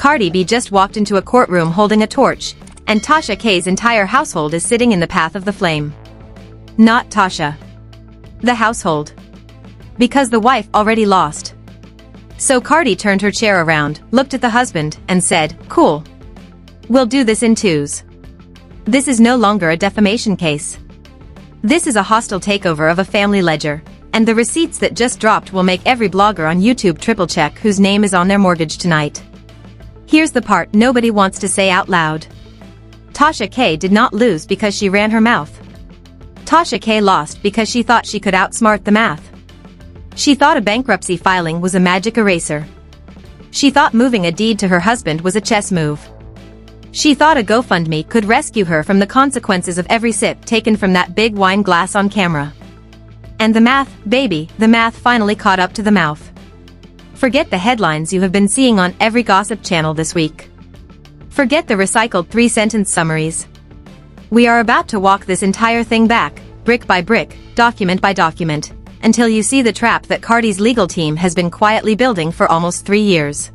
Cardi B just walked into a courtroom holding a torch, and Tasha K's entire household is sitting in the path of the flame. Not Tasha. The household. Because the wife already lost. So Cardi turned her chair around, looked at the husband, and said, "Cool. We'll do this in twos. This is no longer a defamation case. This is a hostile takeover of a family ledger, and the receipts that just dropped will make every blogger on YouTube triple check whose name is on their mortgage tonight." Here's the part nobody wants to say out loud. Tasha K did not lose because she ran her mouth. Tasha K lost because she thought she could outsmart the math. She thought a bankruptcy filing was a magic eraser. She thought moving a deed to her husband was a chess move. She thought a GoFundMe could rescue her from the consequences of every sip taken from that big wine glass on camera. And the math, baby, the math finally caught up to the mouth. Forget the headlines you have been seeing on every gossip channel this week. Forget the recycled 3-sentence summaries. We are about to walk this entire thing back, brick by brick, document by document, until you see the trap that Cardi's legal team has been quietly building for almost 3 years.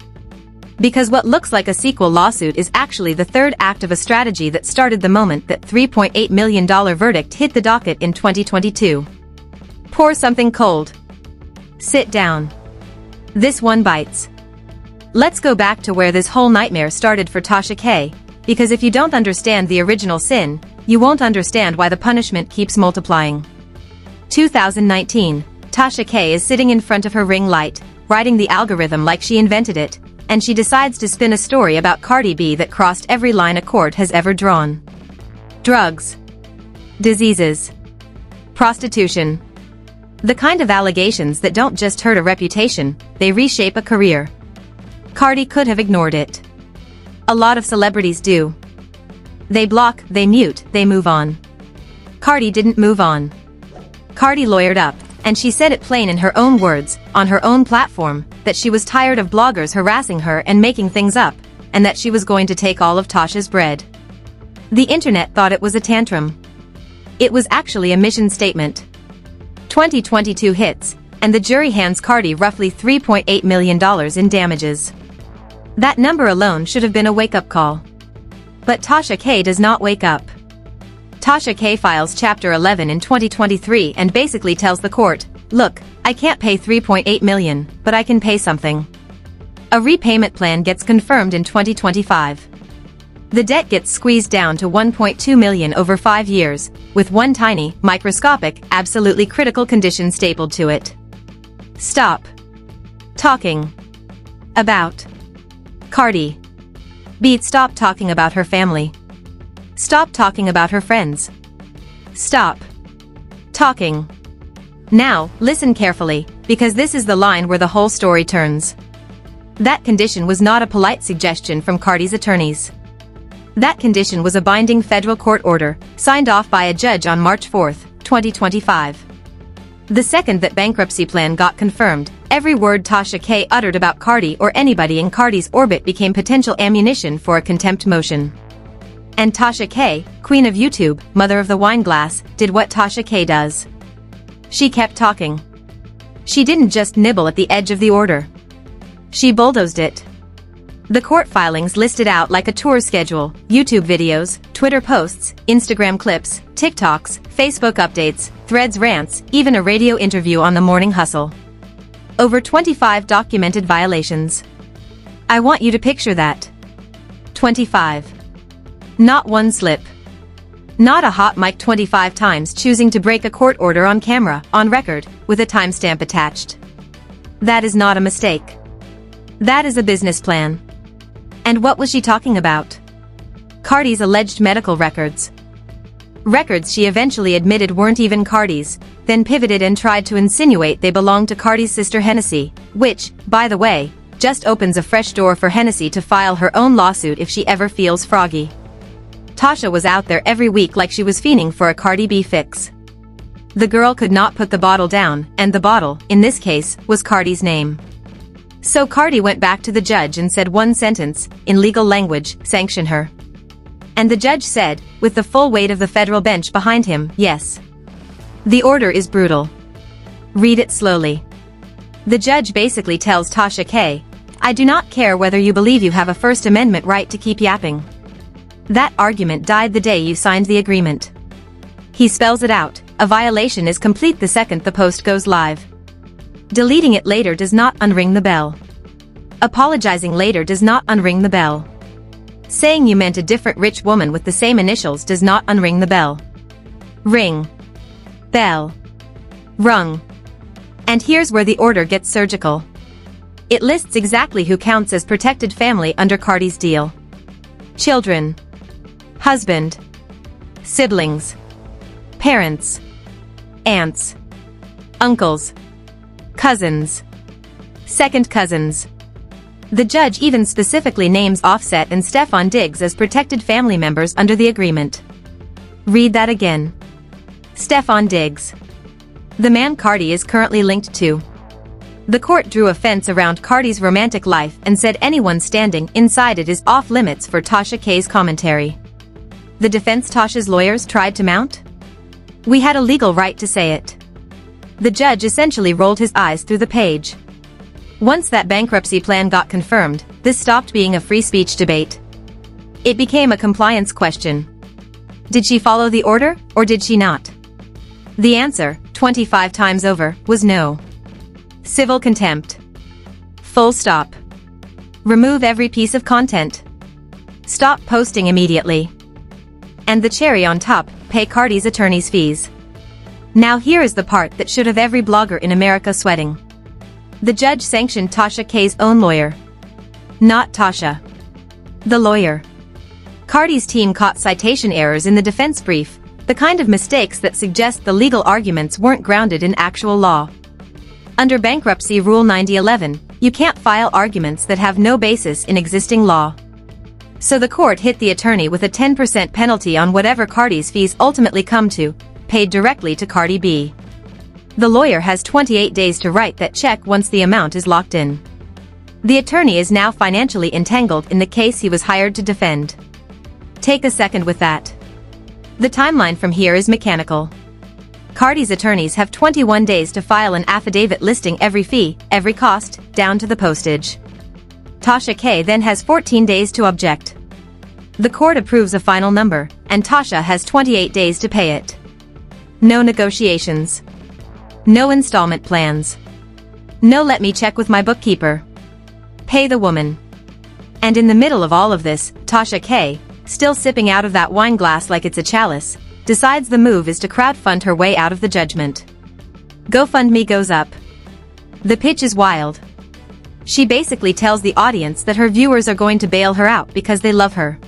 Because what looks like a sequel lawsuit is actually the third act of a strategy that started the moment that $3.8 million verdict hit the docket in 2022. Pour something cold. Sit down. This one bites. Let's go back to where this whole nightmare started for Tasha K, because if you don't understand the original sin, you won't understand why the punishment keeps multiplying. 2019, Tasha K is sitting in front of her ring light, writing the algorithm like she invented it, and she decides to spin a story about Cardi B that crossed every line a court has ever drawn. Drugs. Diseases. Prostitution. The kind of allegations that don't just hurt a reputation, they reshape a career. Cardi could have ignored it. A lot of celebrities do. They block, they mute, they move on. Cardi didn't move on. Cardi lawyered up, and she said it plain in her own words, on her own platform, that she was tired of bloggers harassing her and making things up, and that she was going to take all of Tasha's bread. The internet thought it was a tantrum. It was actually a mission statement. 2022 hits, and the jury hands Cardi roughly $3.8 million in damages. That number alone should have been a wake-up call. But Tasha K does not wake up. Tasha K files Chapter 11 in 2023 and basically tells the court, "Look, I can't pay $3.8 million, but I can pay something." A repayment plan gets confirmed in 2025. The debt gets squeezed down to $1.2 million over 5 years, with one tiny, microscopic, absolutely critical condition stapled to it. Stop talking about Cardi B. Stop talking about her family. Stop talking about her friends. Stop talking. Now, listen carefully, because this is the line where the whole story turns. That condition was not a polite suggestion from Cardi's attorneys. That condition was a binding federal court order, signed off by a judge on March 4, 2025. The second that bankruptcy plan got confirmed, every word Tasha K uttered about Cardi or anybody in Cardi's orbit became potential ammunition for a contempt motion. And Tasha K, queen of YouTube, mother of the wine glass, did what Tasha K does. She kept talking. She didn't just nibble at the edge of the order. She bulldozed it. The court filings listed out like a tour schedule: YouTube videos, Twitter posts, Instagram clips, TikToks, Facebook updates, Threads rants, even a radio interview on the Morning Hustle. Over 25 documented violations. I want you to picture that. 25. Not one slip. Not a hot mic 25 times choosing to break a court order on camera, on record, with a timestamp attached. That is not a mistake. That is a business plan. And what was she talking about? Cardi's alleged medical records. Records she eventually admitted weren't even Cardi's, then pivoted and tried to insinuate they belonged to Cardi's sister Hennessy, which, by the way, just opens a fresh door for Hennessy to file her own lawsuit if she ever feels froggy. Tasha was out there every week like she was fiending for a Cardi B fix. The girl could not put the bottle down, and the bottle, in this case, was Cardi's name. So Cardi went back to the judge and said one sentence, in legal language, sanction her. And the judge said, with the full weight of the federal bench behind him, yes. The order is brutal. Read it slowly. The judge basically tells Tasha K, I do not care whether you believe you have a First Amendment right to keep yapping. That argument died the day you signed the agreement. He spells it out, a violation is complete the second the post goes live. Deleting it later does not unring the bell. Apologizing later does not unring the bell. Saying you meant a different rich woman with the same initials does not unring the bell. Ring. Bell. Rung. And here's where the order gets surgical. It lists exactly who counts as protected family under Cardi's deal. Children. Husband. Siblings. Parents. Aunts. Uncles. Cousins. Second cousins. The judge even specifically names Offset and Stefan Diggs as protected family members under the agreement. Read that again. Stefan Diggs. The man Cardi is currently linked to. The court drew a fence around Cardi's romantic life and said anyone standing inside it is off limits for Tasha K's commentary. The defense Tasha's lawyers tried to mount? We had a legal right to say it. The judge essentially rolled his eyes through the page. Once that bankruptcy plan got confirmed, this stopped being a free speech debate. It became a compliance question. Did she follow the order, or did she not? The answer, 25 times over, was no. Civil contempt. Full stop. Remove every piece of content. Stop posting immediately. And the cherry on top, pay Cardi's attorney's fees. Now here is the part that should have every blogger in America sweating. The judge sanctioned Tasha K's own lawyer. Not Tasha. The lawyer. Cardi's team caught citation errors in the defense brief, the kind of mistakes that suggest the legal arguments weren't grounded in actual law. Under Bankruptcy Rule 9011, you can't file arguments that have no basis in existing law. So the court hit the attorney with a 10% penalty on whatever Cardi's fees ultimately come to, paid directly to Cardi B. The lawyer has 28 days to write that check once the amount is locked in. The attorney is now financially entangled in the case he was hired to defend. Take a second with that. The timeline from here is mechanical. Cardi's attorneys have 21 days to file an affidavit listing every fee, every cost, down to the postage. Tasha K then has 14 days to object. The court approves a final number, and Tasha has 28 days to pay it. No negotiations. No installment plans. No let me check with my bookkeeper. Pay the woman. And in the middle of all of this, Tasha K, still sipping out of that wine glass like it's a chalice, decides the move is to crowdfund her way out of the judgment. GoFundMe goes up. The pitch is wild. She basically tells the audience that her viewers are going to bail her out because they love her.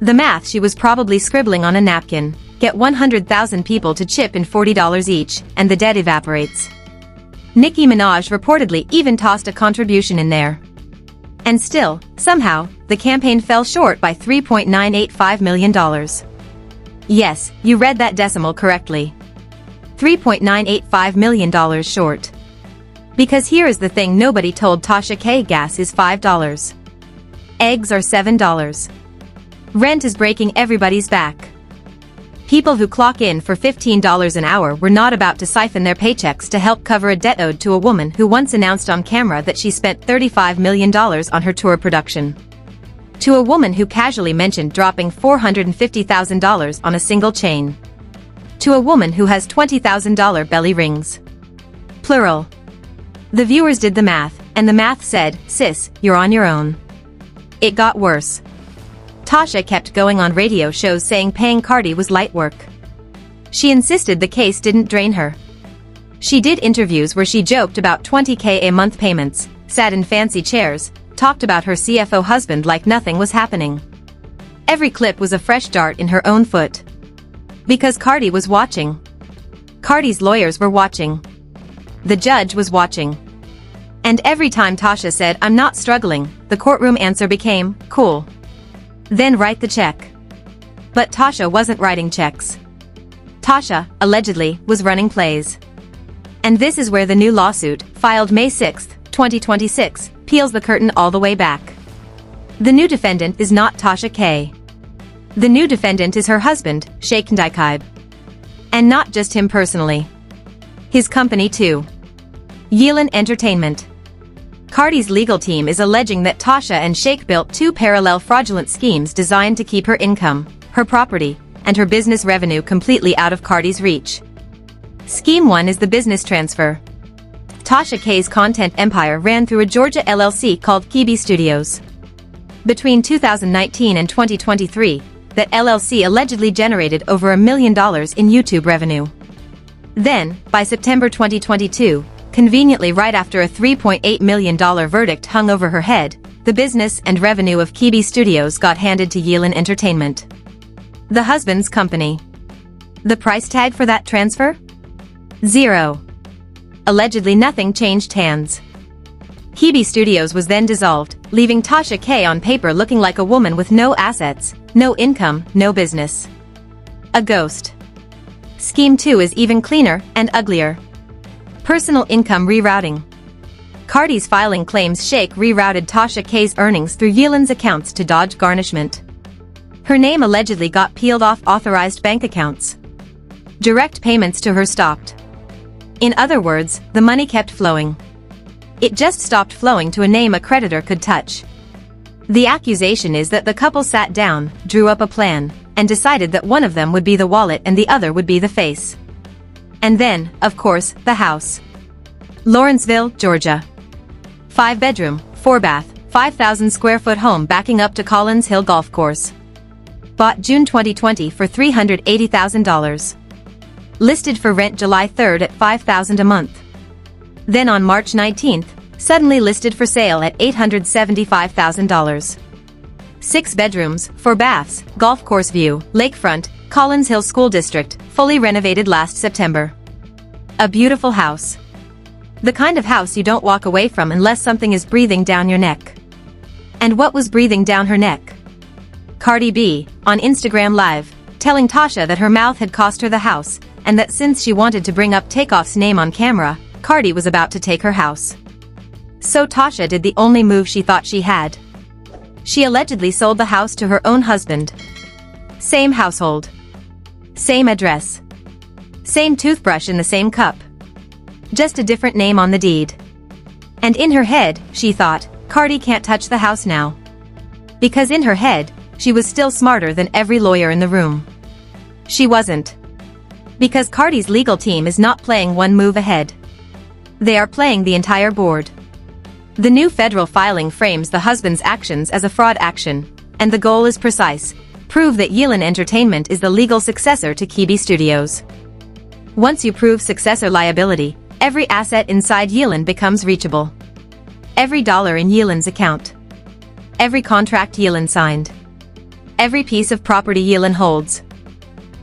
The math she was probably scribbling on a napkin. Get 100,000 people to chip in $40 each, and the debt evaporates. Nicki Minaj reportedly even tossed a contribution in there. And still, somehow, the campaign fell short by $3.985 million. Yes, you read that decimal correctly. $3.985 million short. Because here is the thing nobody told Tasha K: gas is $5. Eggs are $7. Rent is breaking everybody's back. People who clock in for $15 an hour were not about to siphon their paychecks to help cover a debt owed to a woman who once announced on camera that she spent $35 million on her tour production. To a woman who casually mentioned dropping $450,000 on a single chain. To a woman who has $20,000 belly rings. Plural. The viewers did the math, and the math said, sis, you're on your own. It got worse. Tasha kept going on radio shows saying paying Cardi was light work. She insisted the case didn't drain her. She did interviews where she joked about $20K a month payments, sat in fancy chairs, talked about her CFO husband like nothing was happening. Every clip was a fresh dart in her own foot. Because Cardi was watching. Cardi's lawyers were watching. The judge was watching. And every time Tasha said, I'm not struggling, the courtroom answer became, cool. Then write the check. But Tasha wasn't writing checks. Tasha, allegedly, was running plays. And this is where the new lawsuit, filed May 6, 2026, peels the curtain all the way back. The new defendant is not Tasha K. The new defendant is her husband, Cheick Ndikibe. And not just him personally. His company too. Yelen Entertainment. Cardi's legal team is alleging that Tasha and Cheick built two parallel fraudulent schemes designed to keep her income, her property, and her business revenue completely out of Cardi's reach. Scheme 1 is the business transfer. Tasha K's content empire ran through a Georgia LLC called Ndikibe Studios. Between 2019 and 2023, that LLC allegedly generated over $1 million in YouTube revenue. Then, by September 2022, conveniently right after a $3.8 million verdict hung over her head, the business and revenue of Ndikibe Studios got handed to Yelen Entertainment, the husband's company. The price tag for that transfer? $0. Allegedly nothing changed hands. Ndikibe Studios was then dissolved, leaving Tasha K on paper looking like a woman with no assets, no income, no business. A ghost. Scheme 2 is even cleaner and uglier. Personal income rerouting. Cardi's filing claims Cheick rerouted Tasha K's earnings through Yelen's accounts to dodge garnishment. Her name allegedly got peeled off authorized bank accounts. Direct payments to her stopped. In other words, the money kept flowing. It just stopped flowing to a name a creditor could touch. The accusation is that the couple sat down, drew up a plan, and decided that one of them would be the wallet and the other would be the face. And then, of course, the house. Lawrenceville, Georgia. 5-bedroom, 4-bath, 5,000 square foot home backing up to Collins Hill Golf Course. Bought June 2020 for $380,000. Listed for rent July 3rd at $5,000 a month. Then on March 19th, suddenly listed for sale at $875,000. 6 bedrooms, 4 baths, golf course view, lakefront, Collins Hill School District, fully renovated last September. A beautiful house. The kind of house you don't walk away from unless something is breathing down your neck. And what was breathing down her neck? Cardi B, on Instagram Live, telling Tasha that her mouth had cost her the house, and that since she wanted to bring up Takeoff's name on camera, Cardi was about to take her house. So Tasha did the only move she thought she had. She allegedly sold the house to her own husband. Same household. Same address. Same toothbrush in the same cup. Just a different name on the deed. And in her head, she thought, Cardi can't touch the house now. Because in her head, she was still smarter than every lawyer in the room. She wasn't. Because Cardi's legal team is not playing one move ahead. They are playing the entire board. The new federal filing frames the husband's actions as a fraud action, and the goal is precise: prove that Yelen Entertainment is the legal successor to Ndikibe Studios. Once you prove successor liability, every asset inside Yelen becomes reachable. Every dollar in Yelen's account. Every contract Yelen signed. Every piece of property Yelen holds.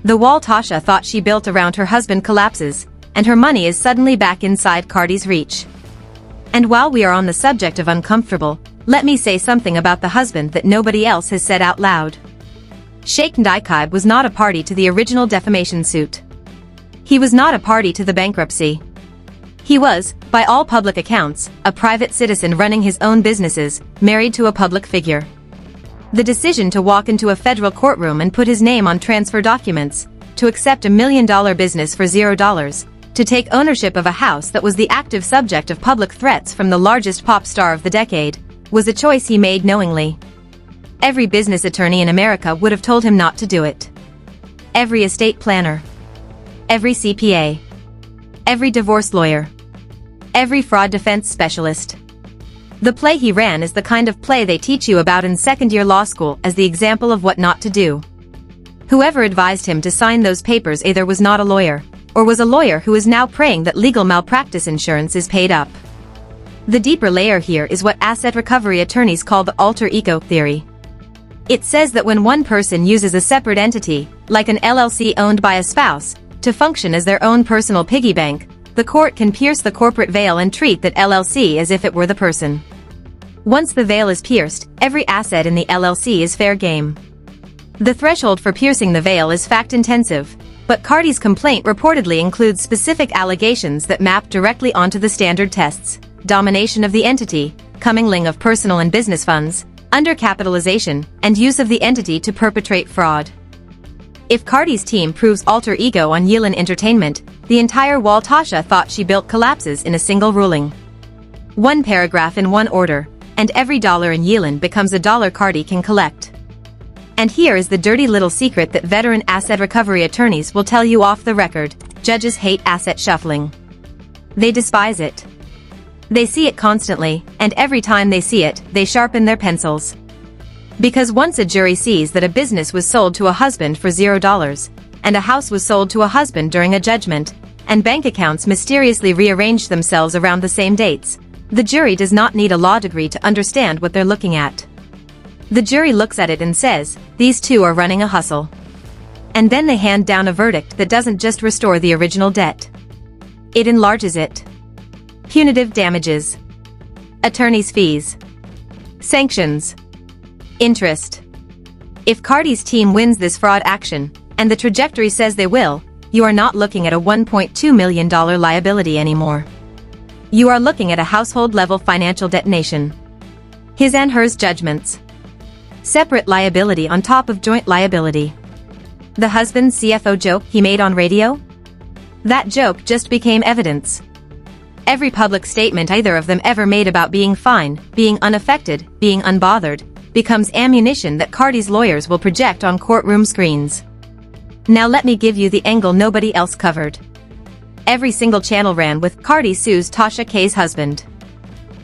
The wall Tasha thought she built around her husband collapses, and her money is suddenly back inside Cardi's reach. And while we are on the subject of uncomfortable, let me say something about the husband that nobody else has said out loud. Cheick Ndikibe was not a party to the original defamation suit. He was not a party to the bankruptcy. He was, by all public accounts, a private citizen running his own businesses, married to a public figure. The decision to walk into a federal courtroom and put his name on transfer documents, to accept $1 million business for $0, to take ownership of a house that was the active subject of public threats from the largest pop star of the decade, was a choice he made knowingly. Every business attorney in America would have told him not to do it. Every estate planner. Every CPA. Every divorce lawyer. Every fraud defense specialist. The play he ran is the kind of play they teach you about in second-year law school as the example of what not to do. Whoever advised him to sign those papers either was not a lawyer, or was a lawyer who is now praying that legal malpractice insurance is paid up. The deeper layer here is what asset recovery attorneys call the alter ego theory. It says that when one person uses a separate entity, like an LLC owned by a spouse, to function as their own personal piggy bank, the court can pierce the corporate veil and treat that LLC as if it were the person. Once the veil is pierced, every asset in the LLC is fair game. The threshold for piercing the veil is fact-intensive, but Cardi's complaint reportedly includes specific allegations that map directly onto the standard tests: domination of the entity, commingling of personal and business funds, undercapitalization, and use of the entity to perpetrate fraud. If Cardi's team proves alter ego on Yelen Entertainment, the entire wall Tasha thought she built collapses in a single ruling. One paragraph in one order, and every dollar in Yelen becomes a dollar Cardi can collect. And here is the dirty little secret that veteran asset recovery attorneys will tell you off the record: judges hate asset shuffling. They despise it. They see it constantly, and every time they see it, they sharpen their pencils. Because once a jury sees that a business was sold to a husband for $0, and a house was sold to a husband during a judgment, and bank accounts mysteriously rearranged themselves around the same dates, the jury does not need a law degree to understand what they're looking at. The jury looks at it and says, these two are running a hustle. And then they hand down a verdict that doesn't just restore the original debt. It enlarges it. Punitive damages. Attorney's fees. Sanctions. Interest. If Cardi's team wins this fraud action, and the trajectory says they will, you are not looking at a $1.2 million liability anymore. You are looking at a household-level financial detonation. His and hers judgments. Separate liability on top of joint liability. The husband's CFO joke he made on radio? That joke just became evidence. Every public statement either of them ever made about being fine, being unaffected, being unbothered, becomes ammunition that Cardi's lawyers will project on courtroom screens. Now let me give you the angle nobody else covered. Every single channel ran with Cardi sues Tasha K's husband.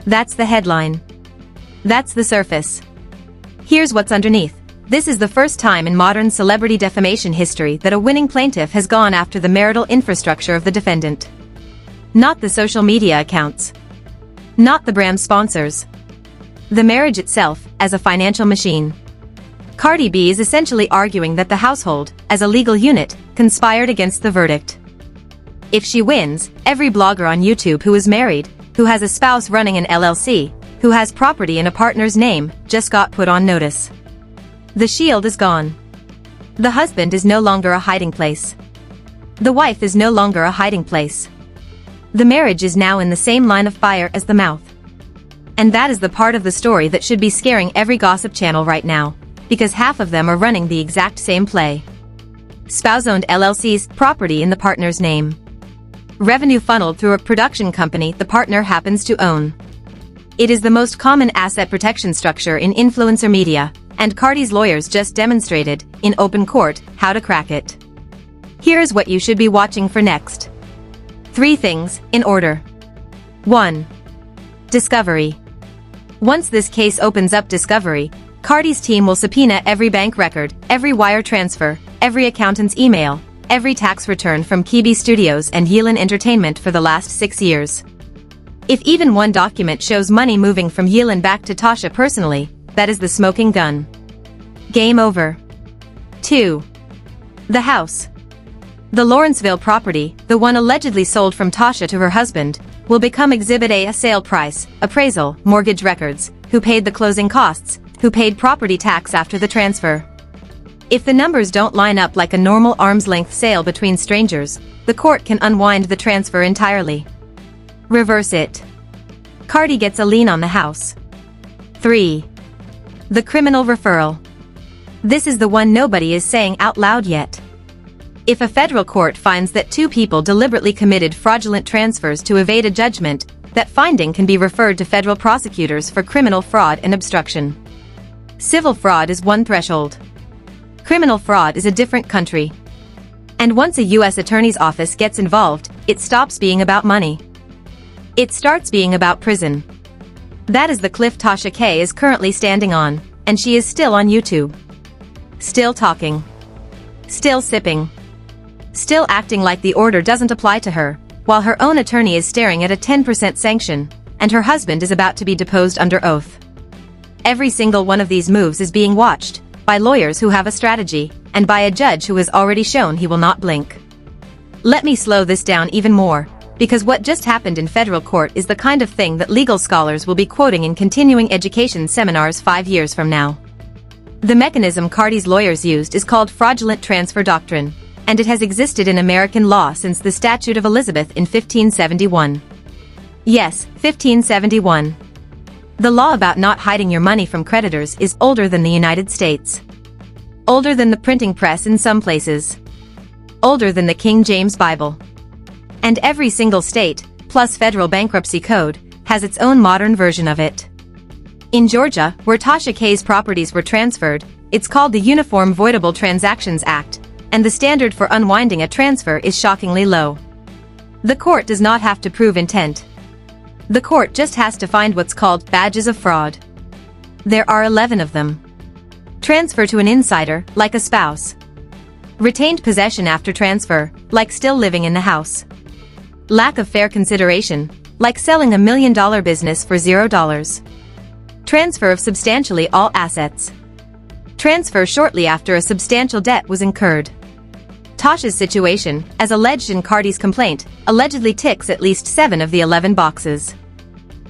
That's the headline. That's the surface. Here's what's underneath. This is the first time in modern celebrity defamation history that a winning plaintiff has gone after the marital infrastructure of the defendant. Not the social media accounts. Not the brand sponsors. The marriage itself, as a financial machine. Cardi B is essentially arguing that the household, as a legal unit, conspired against the verdict. If she wins, every blogger on YouTube who is married, who has a spouse running an LLC, who has property in a partner's name, just got put on notice. The shield is gone. The husband is no longer a hiding place. The wife is no longer a hiding place. The marriage is now in the same line of fire as the mouth. And that is the part of the story that should be scaring every gossip channel right now, because half of them are running the exact same play. Spouse-owned LLCs, property in the partner's name. Revenue funneled through a production company the partner happens to own. It is the most common asset protection structure in influencer media, and Cardi's lawyers just demonstrated, in open court, how to crack it. Here's what you should be watching for next. 3 things, in order. 1. Discovery. Once this case opens up discovery, Cardi's team will subpoena every bank record, every wire transfer, every accountant's email, every tax return from Ndikibe Studios and Yelen Entertainment for the last 6 years. If even one document shows money moving from Yelen back to Tasha personally, that is the smoking gun. Game over. 2. The house. The Lawrenceville property, the one allegedly sold from Tasha to her husband, will become Exhibit A sale price, appraisal, mortgage records, who paid the closing costs, who paid property tax after the transfer. If the numbers don't line up like a normal arm's-length sale between strangers, the court can unwind the transfer entirely. Reverse it. Cardi gets a lien on the house. 3. The criminal referral. This is the one nobody is saying out loud yet. If a federal court finds that 2 people deliberately committed fraudulent transfers to evade a judgment, that finding can be referred to federal prosecutors for criminal fraud and obstruction. Civil fraud is one threshold. Criminal fraud is a different country. And once a U.S. Attorney's Office gets involved, it stops being about money. It starts being about prison. That is the cliff Tasha K is currently standing on, and she is still on YouTube. Still talking. Still sipping. Still acting like the order doesn't apply to her, while her own attorney is staring at a 10% sanction, and her husband is about to be deposed under oath. Every single one of these moves is being watched, by lawyers who have a strategy, and by a judge who has already shown he will not blink. Let me slow this down even more, because what just happened in federal court is the kind of thing that legal scholars will be quoting in continuing education seminars 5 years from now. The mechanism Cardi's lawyers used is called fraudulent transfer doctrine, and it has existed in American law since the Statute of Elizabeth in 1571. Yes, 1571. The law about not hiding your money from creditors is older than the United States. Older than the printing press in some places. Older than the King James Bible. And every single state, plus federal bankruptcy code, has its own modern version of it. In Georgia, where Tasha K's properties were transferred, it's called the Uniform Voidable Transactions Act, and the standard for unwinding a transfer is shockingly low. The court does not have to prove intent. The court just has to find what's called badges of fraud. There are 11 of them. Transfer to an insider, like a spouse. Retained possession after transfer, like still living in the house. Lack of fair consideration, like selling $1 million business for $0. Transfer of substantially all assets. Transfer shortly after a substantial debt was incurred. Tasha's situation, as alleged in Cardi's complaint, allegedly ticks at least 7 of the 11 boxes.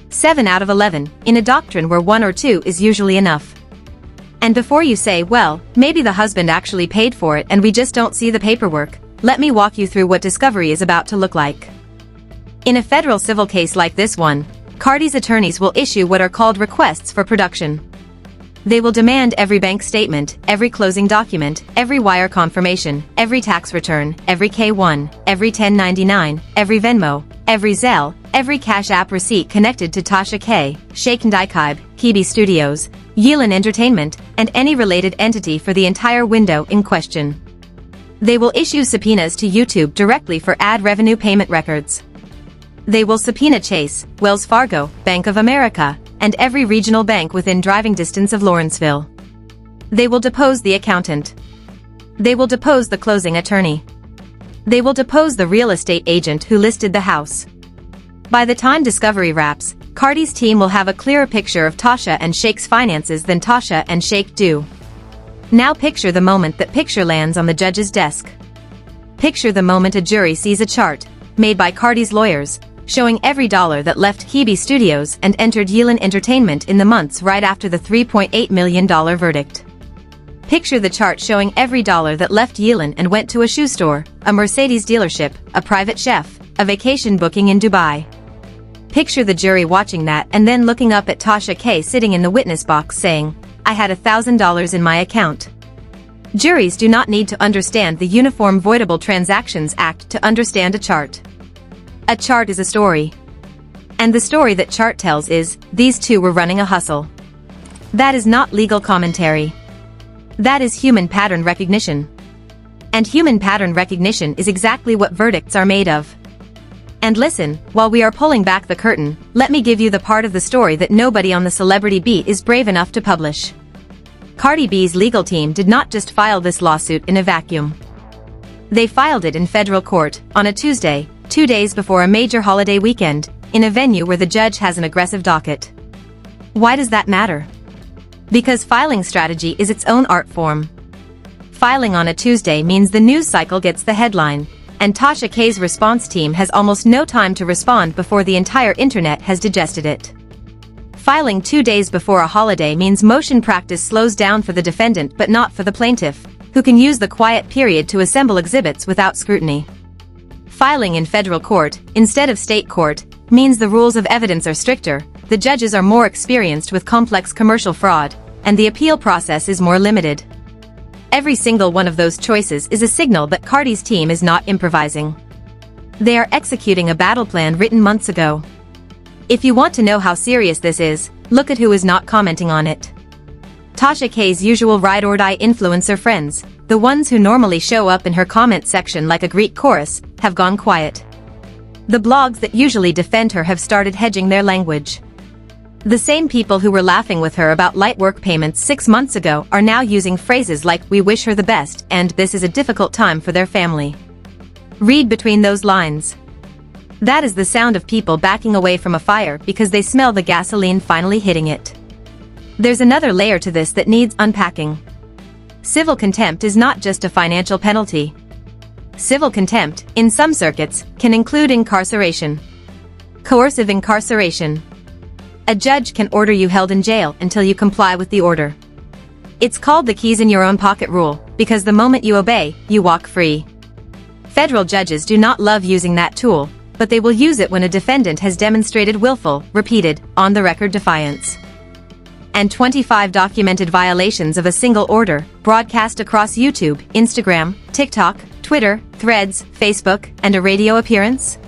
7 out of 11, in a doctrine where 1 or 2 is usually enough. And before you say, well, maybe the husband actually paid for it and we just don't see the paperwork, let me walk you through what discovery is about to look like. In a federal civil case like this one, Cardi's attorneys will issue what are called requests for production. They will demand every bank statement, every closing document, every wire confirmation, every tax return, every K-1, every 1099, every Venmo, every Zelle, every Cash App receipt connected to Tasha K, Cheick Ndikibe, Ndikibe Studios, Yelen Entertainment, and any related entity for the entire window in question. They will issue subpoenas to YouTube directly for ad revenue payment records. They will subpoena Chase, Wells Fargo, Bank of America, and every regional bank within driving distance of Lawrenceville. They will depose the accountant. They will depose the closing attorney. They will depose the real estate agent who listed the house. By the time discovery wraps, Cardi's team will have a clearer picture of Tasha and Cheick's finances than Tasha and Cheick do. Now picture the moment that picture lands on the judge's desk. Picture the moment a jury sees a chart, made by Cardi's lawyers, showing every dollar that left Ndikibe Studios and entered Yelen Entertainment in the months right after the $3.8 million verdict. Picture the chart showing every dollar that left Yelen and went to a shoe store, a Mercedes dealership, a private chef, a vacation booking in Dubai. Picture the jury watching that and then looking up at Tasha K sitting in the witness box saying, I had $1,000 in my account. Juries do not need to understand the Uniform Voidable Transactions Act to understand a chart. A chart is a story. And the story that chart tells is, these two were running a hustle. That is not legal commentary. That is human pattern recognition. And human pattern recognition is exactly what verdicts are made of. And listen, while we are pulling back the curtain, let me give you the part of the story that nobody on the celebrity beat is brave enough to publish. Cardi B's legal team did not just file this lawsuit in a vacuum. They filed it in federal court, on a Tuesday, 2 days before a major holiday weekend, in a venue where the judge has an aggressive docket. Why does that matter? Because filing strategy is its own art form. Filing on a Tuesday means the news cycle gets the headline, and Tasha K's response team has almost no time to respond before the entire internet has digested it. Filing 2 days before a holiday means motion practice slows down for the defendant but not for the plaintiff, who can use the quiet period to assemble exhibits without scrutiny. Filing in federal court, instead of state court, means the rules of evidence are stricter, the judges are more experienced with complex commercial fraud, and the appeal process is more limited. Every single one of those choices is a signal that Cardi's team is not improvising. They are executing a battle plan written months ago. If you want to know how serious this is, look at who is not commenting on it. Tasha K's usual ride-or-die influencer friends, the ones who normally show up in her comment section like a Greek chorus, have gone quiet. The blogs that usually defend her have started hedging their language. The same people who were laughing with her about light work payments 6 months ago are now using phrases like "we wish her the best" and "this is a difficult time for their family." Read between those lines. That is the sound of people backing away from a fire because they smell the gasoline finally hitting it. There's another layer to this that needs unpacking. Civil contempt is not just a financial penalty. Civil contempt, in some circuits, can include incarceration. Coercive incarceration. A judge can order you held in jail until you comply with the order. It's called the keys in your own pocket rule, because the moment you obey, you walk free. Federal judges do not love using that tool, but they will use it when a defendant has demonstrated willful, repeated, on-the-record defiance. And 25 documented violations of a single order, broadcast across YouTube, Instagram, TikTok, Twitter, Threads, Facebook, and a radio appearance?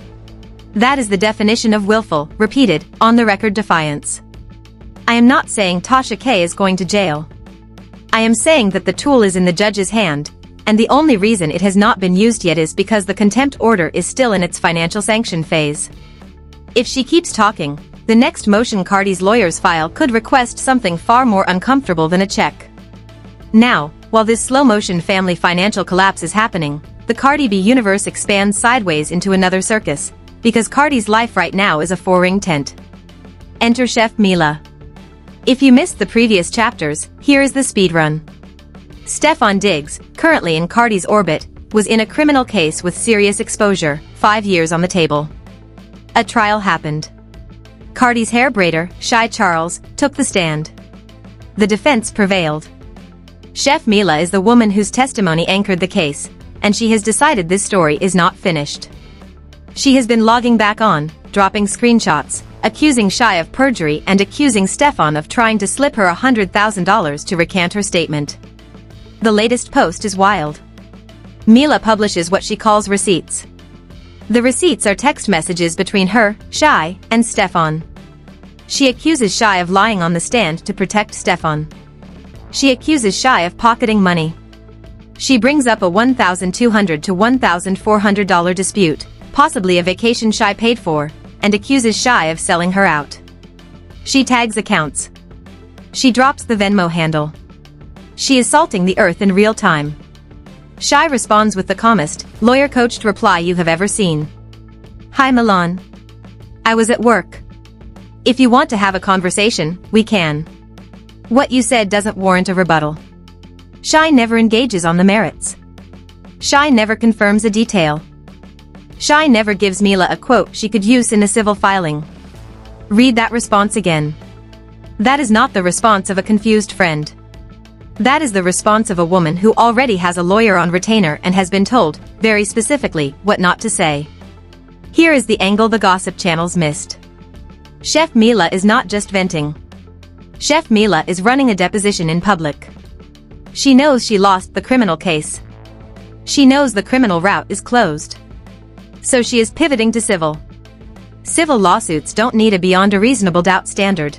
That is the definition of willful, repeated, on-the-record defiance. I am not saying Tasha K is going to jail. I am saying that the tool is in the judge's hand, and the only reason it has not been used yet is because the contempt order is still in its financial sanction phase. If she keeps talking, the next motion Cardi's lawyers file could request something far more uncomfortable than a check. Now, while this slow-motion family financial collapse is happening, the Cardi B universe expands sideways into another circus, because Cardi's life right now is a four-ring tent. Enter Chef Mila. If you missed the previous chapters, here is the speedrun. Stefan Diggs, currently in Cardi's orbit, was in a criminal case with serious exposure, 5 years on the table. A trial happened. Cardi's hair braider, Shy Charles, took the stand. The defense prevailed. Chef Mila is the woman whose testimony anchored the case, and she has decided this story is not finished. She has been logging back on, dropping screenshots, accusing Shy of perjury and accusing Stefan of trying to slip her $100,000 to recant her statement. The latest post is wild. Mila publishes what she calls receipts. The receipts are text messages between her, Shy, and Stefan. She accuses Shy of lying on the stand to protect Stefan. She accuses Shy of pocketing money. She brings up a $1,200 to $1,400 dispute, possibly a vacation Shy paid for, and accuses Shy of selling her out. She tags accounts. She drops the Venmo handle. She is salting the earth in real time. Shy responds with the calmest, lawyer-coached reply you have ever seen. Hi Milan. I was at work. If you want to have a conversation, we can. What you said doesn't warrant a rebuttal. Shy never engages on the merits. Shy never confirms a detail. Shy never gives Mila a quote she could use in a civil filing. Read that response again. That is not the response of a confused friend. That is the response of a woman who already has a lawyer on retainer and has been told, very specifically, what not to say. Here is the angle the gossip channels missed. Chef Mila is not just venting. Chef Mila is running a deposition in public. She knows she lost the criminal case. She knows the criminal route is closed. So she is pivoting to civil. Civil lawsuits don't need a beyond a reasonable doubt standard.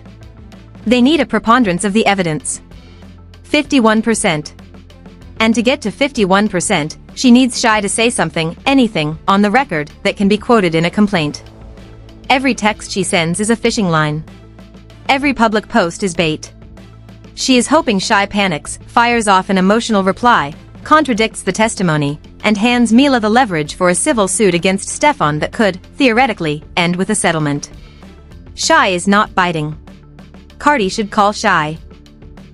They need a preponderance of the evidence. 51%. And to get to 51%, she needs Shy to say something, anything, on the record, that can be quoted in a complaint. Every text she sends is a fishing line. Every public post is bait. She is hoping Shy panics, fires off an emotional reply, contradicts the testimony, and hands Mila the leverage for a civil suit against Stefan that could, theoretically, end with a settlement. Shy is not biting. Cardi should call Shy.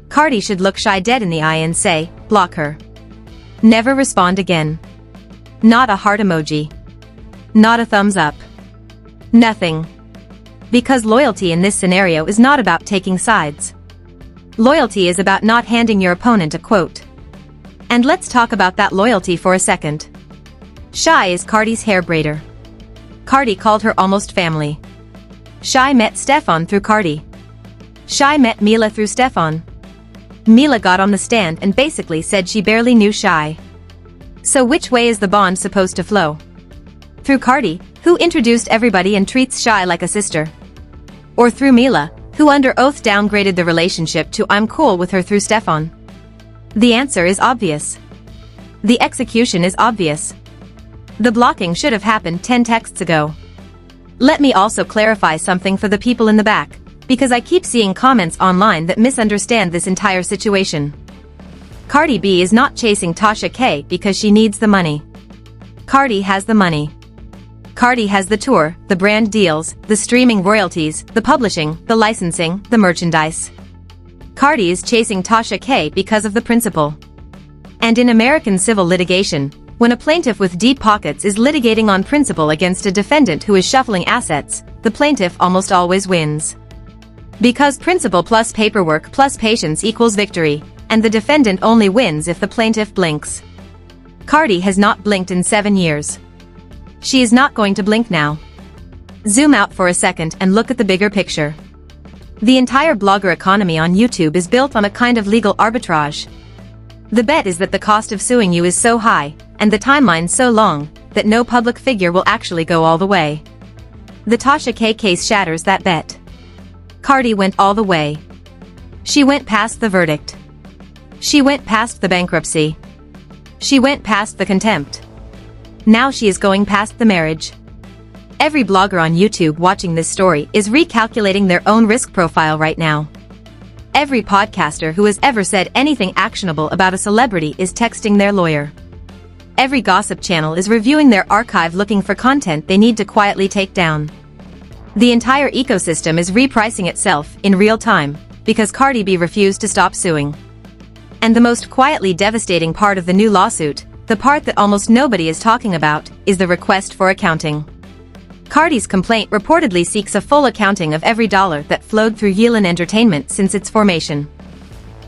Cardi should look Shy dead in the eye and say, block her. Never respond again. Not a heart emoji. Not a thumbs up. Nothing. Because loyalty in this scenario is not about taking sides. Loyalty is about not handing your opponent a quote. And let's talk about that loyalty for a second. Shy is Cardi's hair braider. Cardi called her almost family. Shy met Stefan through Cardi. Shy met Mila through Stefan. Mila got on the stand and basically said she barely knew Shy. So which way is the bond supposed to flow? Through Cardi, who introduced everybody and treats Shy like a sister? Or through Mila, who under oath downgraded the relationship to I'm cool with her through Stefan? The answer is obvious. The execution is obvious. The blocking should have happened 10 texts ago. Let me also clarify something for the people in the back, because I keep seeing comments online that misunderstand this entire situation. Cardi B is not chasing Tasha K because she needs the money. Cardi has the money. Cardi has the tour, the brand deals, the streaming royalties, the publishing, the licensing, the merchandise. Cardi is chasing Tasha K because of the principle. And in American civil litigation, when a plaintiff with deep pockets is litigating on principle against a defendant who is shuffling assets, the plaintiff almost always wins. Because principle plus paperwork plus patience equals victory, and the defendant only wins if the plaintiff blinks. Cardi has not blinked in 7 years. She is not going to blink now. Zoom out for a second and look at the bigger picture. The entire blogger economy on YouTube is built on a kind of legal arbitrage. The bet is that the cost of suing you is so high, and the timeline so long, that no public figure will actually go all the way. The Tasha K case shatters that bet. Cardi went all the way. She went past the verdict. She went past the bankruptcy. She went past the contempt. Now she is going past the marriage. Every blogger on YouTube watching this story is recalculating their own risk profile right now. Every podcaster who has ever said anything actionable about a celebrity is texting their lawyer. Every gossip channel is reviewing their archive looking for content they need to quietly take down. The entire ecosystem is repricing itself in real time because Cardi B refused to stop suing. And the most quietly devastating part of the new lawsuit, the part that almost nobody is talking about, is the request for accounting. Cardi's complaint reportedly seeks a full accounting of every dollar that flowed through Yelen Entertainment since its formation.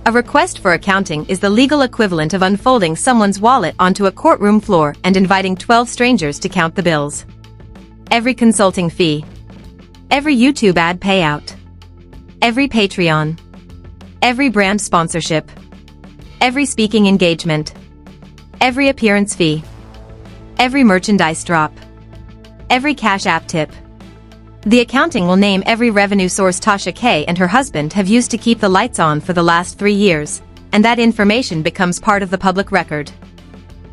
A request for accounting is the legal equivalent of unfolding someone's wallet onto a courtroom floor and inviting 12 strangers to count the bills. Every consulting fee. Every YouTube ad payout. Every Patreon. Every brand sponsorship. Every speaking engagement. Every appearance fee. Every merchandise drop. Every Cash App tip. The accounting will name every revenue source Tasha K and her husband have used to keep the lights on for the last 3 years, and that information becomes part of the public record.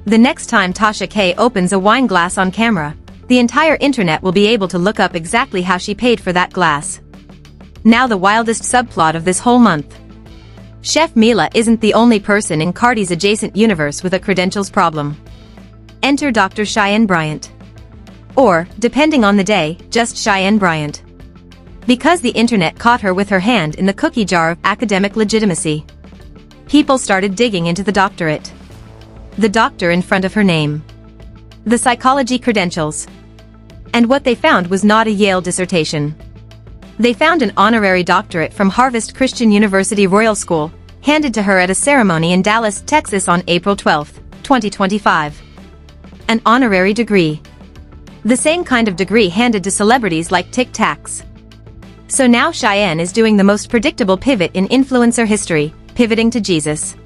The next time Tasha K opens a wine glass on camera, the entire internet will be able to look up exactly how she paid for that glass. Now the wildest subplot of this whole month. Chef Mila isn't the only person in Cardi's adjacent universe with a credentials problem. Enter Dr. Cheyenne Bryant. Or, depending on the day, just Cheyenne Bryant. Because the internet caught her with her hand in the cookie jar of academic legitimacy. People started digging into the doctorate. The doctor in front of her name. The psychology credentials. And what they found was not a Yale dissertation. They found an honorary doctorate from Harvest Christian University Royal School, handed to her at a ceremony in Dallas, Texas on April 12, 2025. An honorary degree. The same kind of degree handed to celebrities like Tic Tacs. So now Cheyenne is doing the most predictable pivot in influencer history, pivoting to Jesus.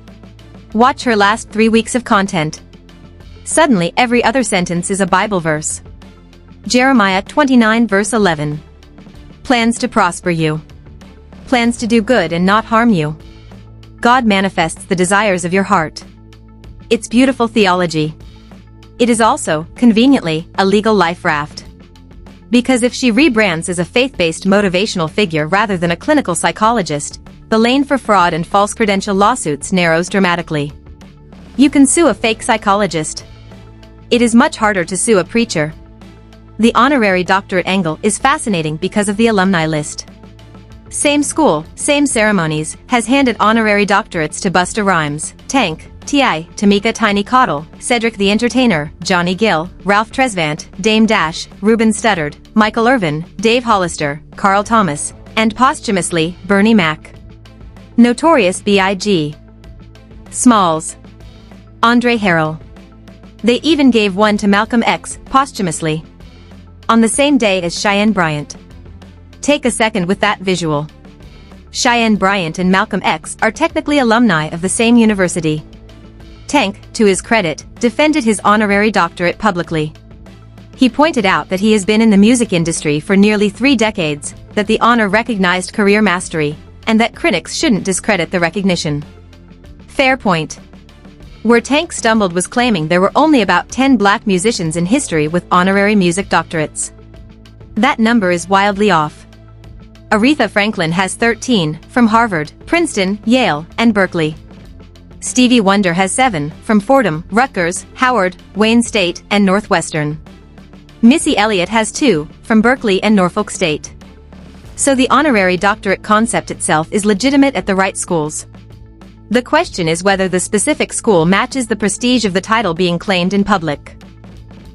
Watch her last 3 weeks of content. Suddenly every other sentence is a Bible verse. Jeremiah 29 verse 11. Plans to prosper you. Plans to do good and not harm you. God manifests the desires of your heart. It's beautiful theology. It is also, conveniently, a legal life raft. Because if she rebrands as a faith-based motivational figure rather than a clinical psychologist, the lane for fraud and false credential lawsuits narrows dramatically. You can sue a fake psychologist. It is much harder to sue a preacher. The honorary doctorate angle is fascinating because of the alumni list. Same school, same ceremonies, has handed honorary doctorates to Busta Rhymes, Tank, T.I., Tamika Tiny Cottle, Cedric the Entertainer, Johnny Gill, Ralph Tresvant, Dame Dash, Ruben Studdard, Michael Irvin, Dave Hollister, Carl Thomas, and posthumously, Bernie Mac. Notorious B.I.G. Smalls. Andre Harrell. They even gave one to Malcolm X, posthumously. On the same day as Cheyenne Bryant. Take a second with that visual. Cheyenne Bryant and Malcolm X are technically alumni of the same university. Tank, to his credit, defended his honorary doctorate publicly. He pointed out that he has been in the music industry for nearly 3 decades, that the honor recognized career mastery, and that critics shouldn't discredit the recognition. Fair point. Where Tank stumbled was claiming there were only about 10 black musicians in history with honorary music doctorates. That number is wildly off. Aretha Franklin has 13, from Harvard, Princeton, Yale, and Berkeley. Stevie Wonder has 7, from Fordham, Rutgers, Howard, Wayne State, and Northwestern. Missy Elliott has 2, from Berkeley and Norfolk State. So the honorary doctorate concept itself is legitimate at the right schools. The question is whether the specific school matches the prestige of the title being claimed in public.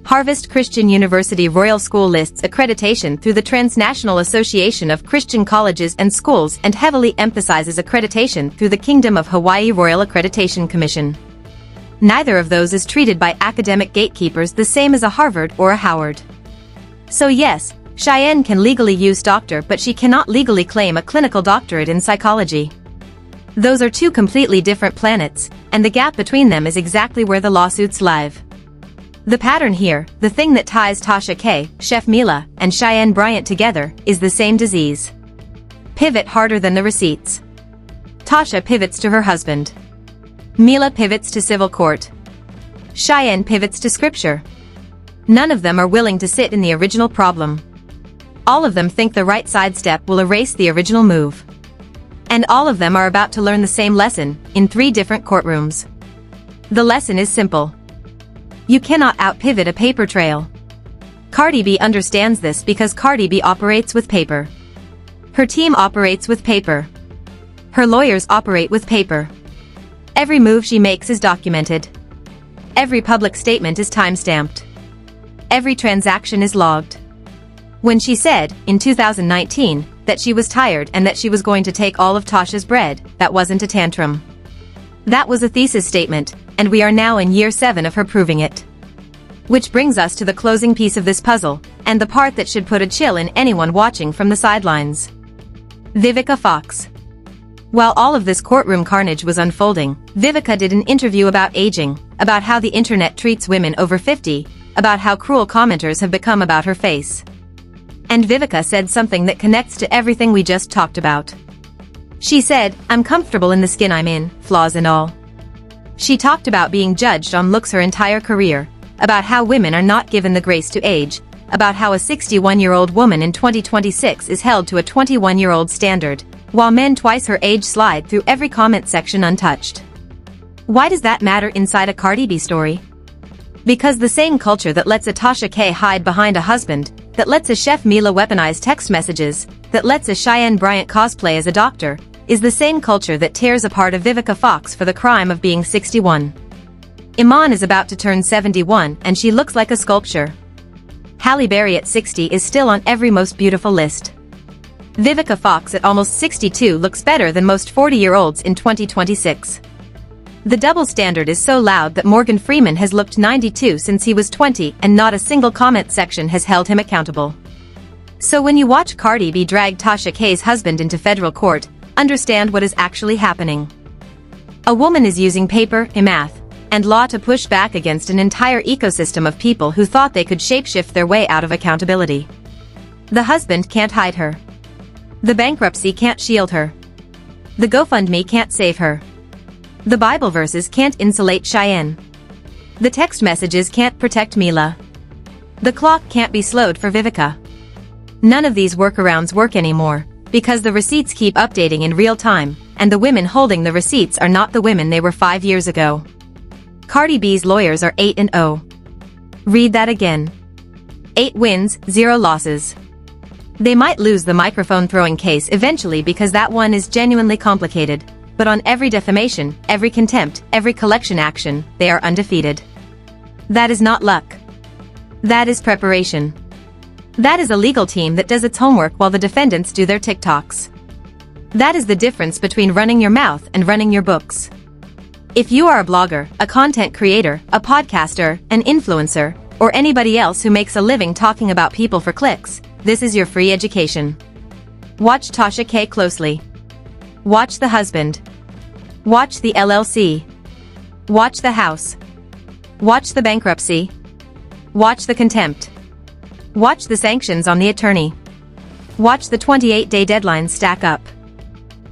Harvest Christian University Royal School lists accreditation through the Transnational Association of Christian Colleges and Schools and heavily emphasizes accreditation through the Kingdom of Hawaii Royal Accreditation Commission. Neither of those is treated by academic gatekeepers the same as a Harvard or a Howard. So yes, Cheyenne can legally use doctor, but she cannot legally claim a clinical doctorate in psychology. Those are 2 completely different planets, and the gap between them is exactly where the lawsuits live. The pattern here, the thing that ties Tasha K, Chef Mila, and Cheyenne Bryant together, is the same disease. Pivot harder than the receipts. Tasha pivots to her husband. Mila pivots to civil court. Cheyenne pivots to scripture. None of them are willing to sit in the original problem. All of them think the right sidestep will erase the original move. And all of them are about to learn the same lesson, in 3 different courtrooms. The lesson is simple. You cannot out-pivot a paper trail. Cardi B understands this because Cardi B operates with paper. Her team operates with paper. Her lawyers operate with paper. Every move she makes is documented. Every public statement is time-stamped. Every transaction is logged. When she said, in 2019, that she was tired and that she was going to take all of Tasha's bread, that wasn't a tantrum. That was a thesis statement, and we are now in year 7 of her proving it. Which brings us to the closing piece of this puzzle, and the part that should put a chill in anyone watching from the sidelines. Vivica Fox. While all of this courtroom carnage was unfolding, Vivica did an interview about aging, about how the internet treats women over 50, about how cruel commenters have become about her face. And Vivica said something that connects to everything we just talked about. She said, "I'm comfortable in the skin I'm in, flaws and all." She talked about being judged on looks her entire career, about how women are not given the grace to age, about how a 61-year-old woman in 2026 is held to a 21-year-old standard, while men twice her age slide through every comment section untouched. Why does that matter inside a Cardi B story? Because the same culture that lets a Tasha K hide behind a husband, that lets a Chef Mila weaponize text messages, that lets a Cheyenne Bryant cosplay as a doctor, is the same culture that tears apart a Vivica Fox for the crime of being 61. Iman is about to turn 71 and she looks like a sculpture. Halle Berry at 60 is still on every most beautiful list. Vivica Fox at almost 62 looks better than most 40-year-olds in 2026. The double standard is so loud that Morgan Freeman has looked 92 since he was 20 and not a single comment section has held him accountable. So when you watch Cardi B drag Tasha K's husband into federal court, understand what is actually happening. A woman is using paper, math, and law to push back against an entire ecosystem of people who thought they could shapeshift their way out of accountability. The husband can't hide her. The bankruptcy can't shield her. The GoFundMe can't save her. The Bible verses can't insulate Cheyenne. The text messages can't protect Mila. The clock can't be slowed for Vivica. None of these workarounds work anymore, because the receipts keep updating in real time, and the women holding the receipts are not the women they were 5 years ago. Cardi B's lawyers are 8-0. Read that again. 8 wins, 0 losses. They might lose the microphone throwing case eventually because that one is genuinely complicated, but on every defamation, every contempt, every collection action, they are undefeated. That is not luck. That is preparation. That is a legal team that does its homework while the defendants do their TikToks. That is the difference between running your mouth and running your books. If you are a blogger, a content creator, a podcaster, an influencer, or anybody else who makes a living talking about people for clicks, this is your free education. Watch Tasha K closely. Watch the husband. Watch the LLC. Watch the house. Watch the bankruptcy. Watch the contempt. Watch the sanctions on the attorney. Watch the 28-day deadlines stack up.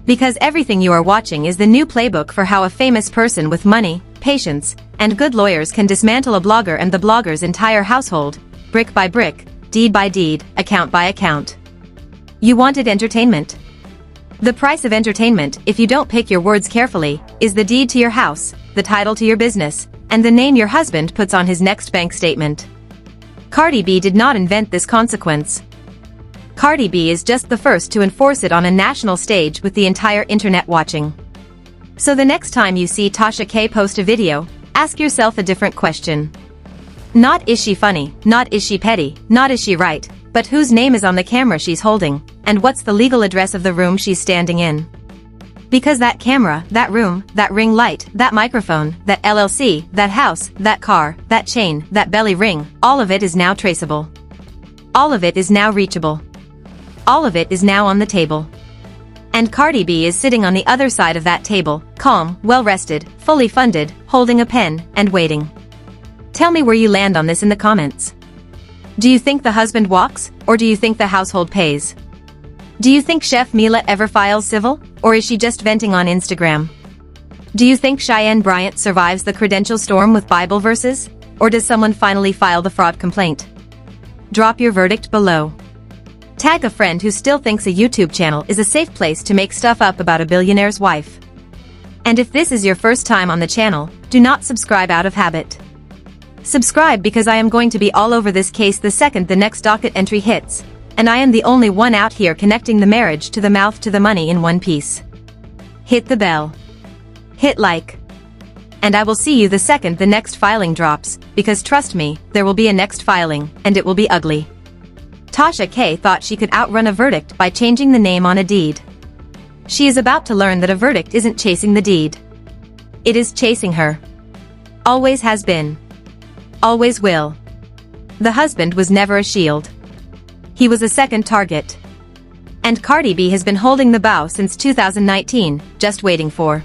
Because everything you are watching is the new playbook for how a famous person with money, patience, and good lawyers can dismantle a blogger and the blogger's entire household, brick by brick, deed by deed, account by account. You wanted entertainment. The price of entertainment, if you don't pick your words carefully, is the deed to your house, the title to your business, and the name your husband puts on his next bank statement. Cardi B did not invent this consequence. Cardi B is just the first to enforce it on a national stage with the entire internet watching. So the next time you see Tasha K post a video, ask yourself a different question. Not is she funny, not is she petty, not is she right, but whose name is on the camera she's holding, and what's the legal address of the room she's standing in? Because that camera, that room, that ring light, that microphone, that LLC, that house, that car, that chain, that belly ring, all of it is now traceable. All of it is now reachable. All of it is now on the table. And Cardi B is sitting on the other side of that table, calm, well-rested, fully funded, holding a pen, and waiting. Tell me where you land on this in the comments. Do you think the husband walks, or do you think the household pays? Do you think Chef Mila ever files civil, or is she just venting on Instagram? Do you think Cheyenne Bryant survives the credential storm with Bible verses, or does someone finally file the fraud complaint? Drop your verdict below. Tag a friend who still thinks a YouTube channel is a safe place to make stuff up about a billionaire's wife. And if this is your first time on the channel, do not subscribe out of habit. Subscribe because I am going to be all over this case the second the next docket entry hits, and I am the only one out here connecting the marriage to the mouth to the money in one piece. Hit the bell. Hit like. And I will see you the second the next filing drops, because trust me, there will be a next filing, and it will be ugly. Tasha K thought she could outrun a verdict by changing the name on a deed. She is about to learn that a verdict isn't chasing the deed. It is chasing her. Always has been. Always will. The husband was never a shield. He was a second target. And Cardi B has been holding the bow since 2019, just waiting for